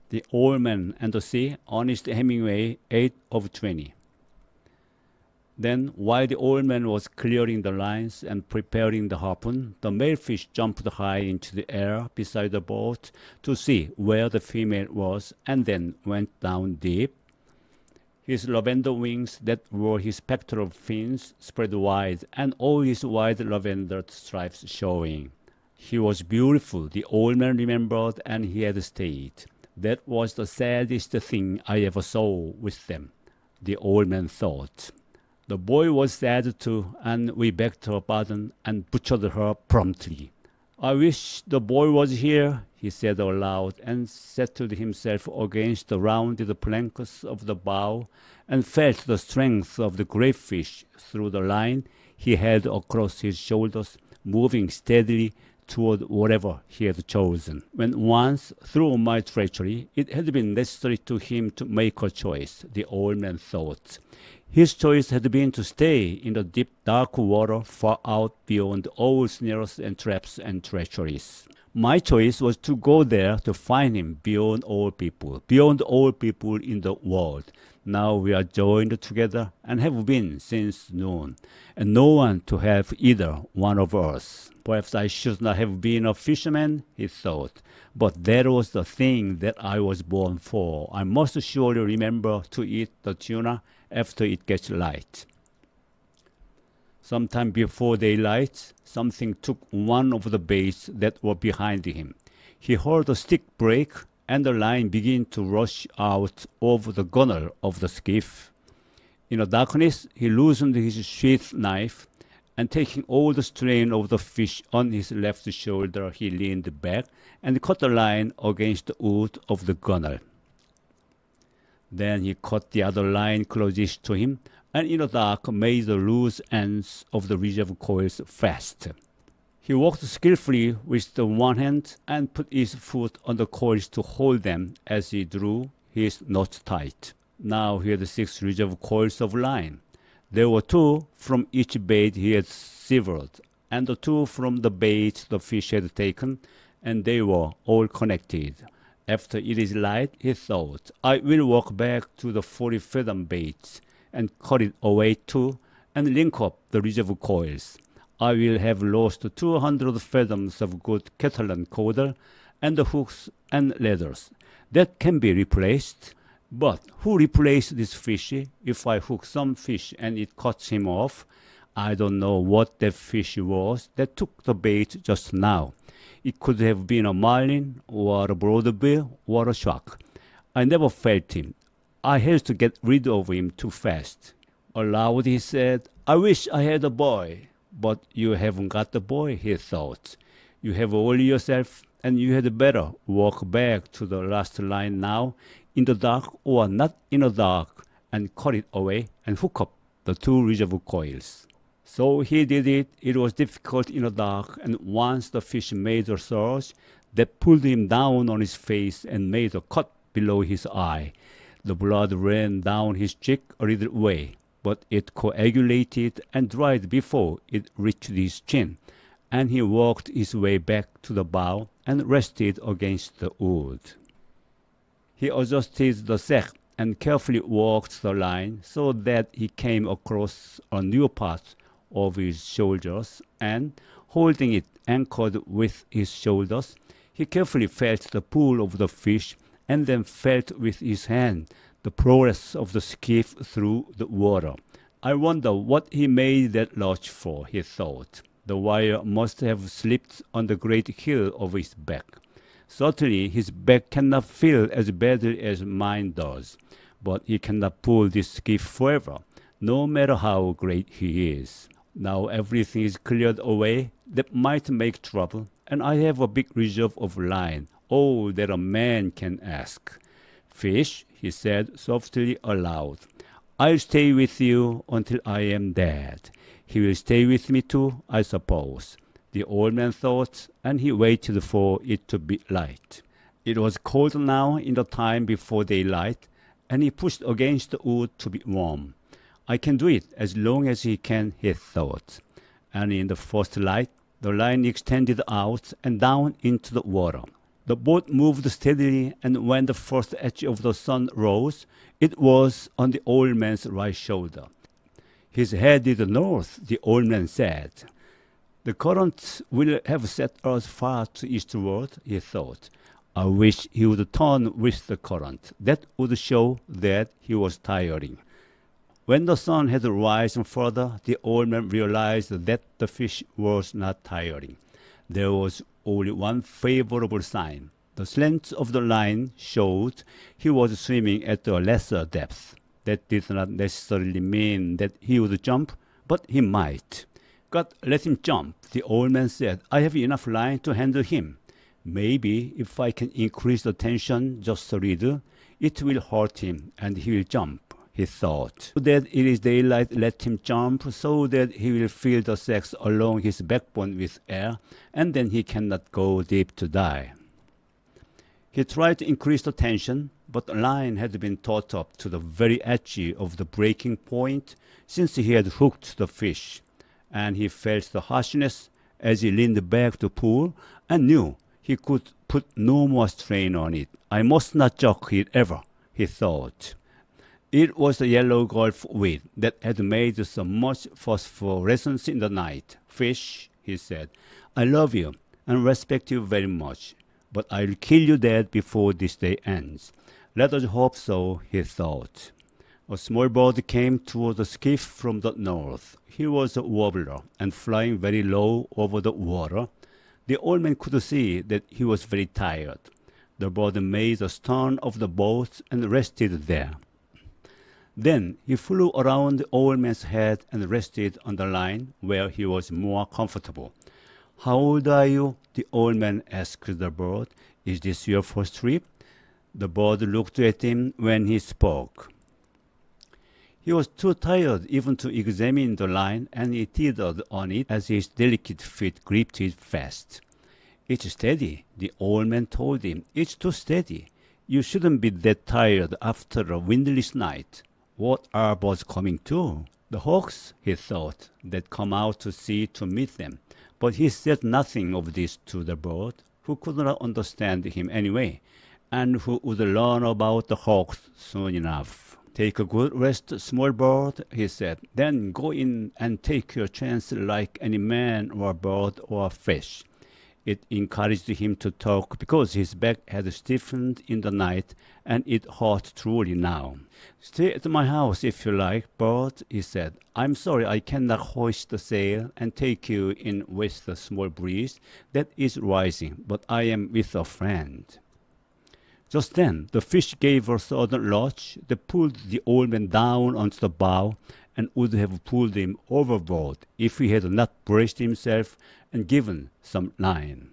The Old Man and the Sea, Ernest Hemingway, 8 of 20. Then, while the old man was clearing the lines and preparing the harpoon, the male fish jumped high into the air beside the boat to see where the female was, and then went down deep. His lavender wings that were his pectoral fins spread wide, and all his wide lavender stripes showing. He was beautiful, the old man remembered, and he had stayed. That was the saddest thing I ever saw with them, the old man thought. The boy was sad too, and we begged her pardon and butchered her promptly. I wish the boy was here, he said aloud, and settled himself against the rounded planks of the bow, and felt the strength of the great fish through the line he held across his shoulders, moving steadily toward whatever he had chosen. When once, through my treachery, it had been necessary to him to make a choice, the old man thought. His choice had been to stay in the deep, dark water far out beyond all snares and traps and treacheries. My choice was to go there to find him beyond all people in the world. Now we are joined together and have been since noon, and no one to help either one of us. Perhaps I should not have been a fisherman, he thought, but that was the thing that I was born for. I must surely remember to eat the tuna after it gets light. Sometime before daylight, something took one of the baits that were behind him. He heard a stick break, and the line began to rush out over the gunwale of the skiff. In the darkness, he loosened his sheath knife, and taking all the strain of the fish on his left shoulder, he leaned back and cut the line against the wood of the gunwale. Then he caught the other line closest to him, and in the dark made the loose ends of the reserve coils fast. He walked skillfully with the one hand and put his foot on the coils to hold them as he drew his knot tight. Now he had 6 reserve coils of line. There were 2 from each bait he had severed, and the 2 from the bait the fish had taken, and they were all connected. After it is light, he thought, I will walk back to the 40-fathom bait and cut it away too, and link up the reserve coils. I will have lost 200 fathoms of good Catalan caudal, and the hooks and ladders. That can be replaced. But who replaced this fish? If I hook some fish and it cuts him off, I don't know what that fish was that took the bait just now. It could have been a marlin, or a broadbill, or a shark. I never felt him. I had to get rid of him too fast. Aloud he said, I wish I had a boy. But you haven't got the boy, he thought. You have only yourself, and you had better walk back to the last line now, in the dark or not in the dark, and cut it away and hook up the 2 reserve coils. So he did it. It was difficult in the dark, and once the fish made a surge that pulled him down on his face and made a cut below his eye. The blood ran down his cheek a little way, but it coagulated and dried before it reached his chin, and he walked his way back to the bow and rested against the wood. He adjusted the sack and carefully walked the line so that he came across a new part of his shoulders, and, holding it anchored with his shoulders, he carefully felt the pull of the fish, and then felt with his hand the progress of the skiff through the water. I wonder what he made that lurch for, he thought. The wire must have slipped on the great heel of his back. Certainly his back cannot feel as badly as mine does, but he cannot pull this skiff forever, no matter how great he is. Now everything is cleared away that might make trouble, and I have a big reserve of line, all that a man can ask. Fish, he said softly aloud, I'll stay with you until I am dead. He will stay with me too, I suppose. The old man thought, and he waited for it to be light. It was cold now in the time before daylight, and he pushed against the wood to be warm. I can do it as long as he can, he thought. And in the first light, the line extended out and down into the water. The boat moved steadily, and when the first edge of the sun rose, it was on the old man's right shoulder. He's headed north, the old man said. The current will have set us far to eastward, he thought. I wish he would turn with the current. That would show that he was tiring. When the sun had risen further, the old man realized that the fish was not tiring. There was only one favorable sign. The slant of the line showed he was swimming at a lesser depth. That did not necessarily mean that he would jump, but he might. God, let him jump, the old man said. I have enough line to handle him. Maybe if I can increase the tension just a little, it will hurt him and he will jump, he thought. So that it is daylight, let him jump so that he will fill the sacks along his backbone with air, and then he cannot go deep to die. He tried to increase the tension, but the line had been taut up to the very edge of the breaking point since he had hooked the fish, and he felt the harshness as he leaned back to pull and knew he could put no more strain on it. I must not jerk it ever, he thought. It was the yellow gulf weed that had made so much phosphorescence in the night. Fish, he said, I love you and respect you very much, but I'll kill you dead before this day ends. Let us hope so, he thought. A small bird came toward the skiff from the north. He was a warbler and flying very low over the water. The old man could see that he was very tired. The bird made the stern of the boat and rested there. Then he flew around the old man's head and rested on the line where he was more comfortable. How old are you? The old man asked the bird. Is this your first trip? The bird looked at him when he spoke. He was too tired even to examine the line, and he teetered on it as his delicate feet gripped it fast. It's steady, the old man told him. It's too steady. You shouldn't be that tired after a windless night. What are birds coming to? The hawks, he thought, that come out to sea to meet them. But he said nothing of this to the bird, who could not understand him anyway, and who would learn about the hawks soon enough. Take a good rest, small bird, he said. Then go in and take your chance like any man or bird or fish. It encouraged him to talk because his back had stiffened in the night and it hurt truly now. Stay at my house if you like, bird, he said. I'm sorry I cannot hoist the sail and take you in with the small breeze that is rising, but I am with a friend. Just then, the fish gave a sudden lurch that pulled the old man down onto the bow and would have pulled him overboard if he had not braced himself and given some line.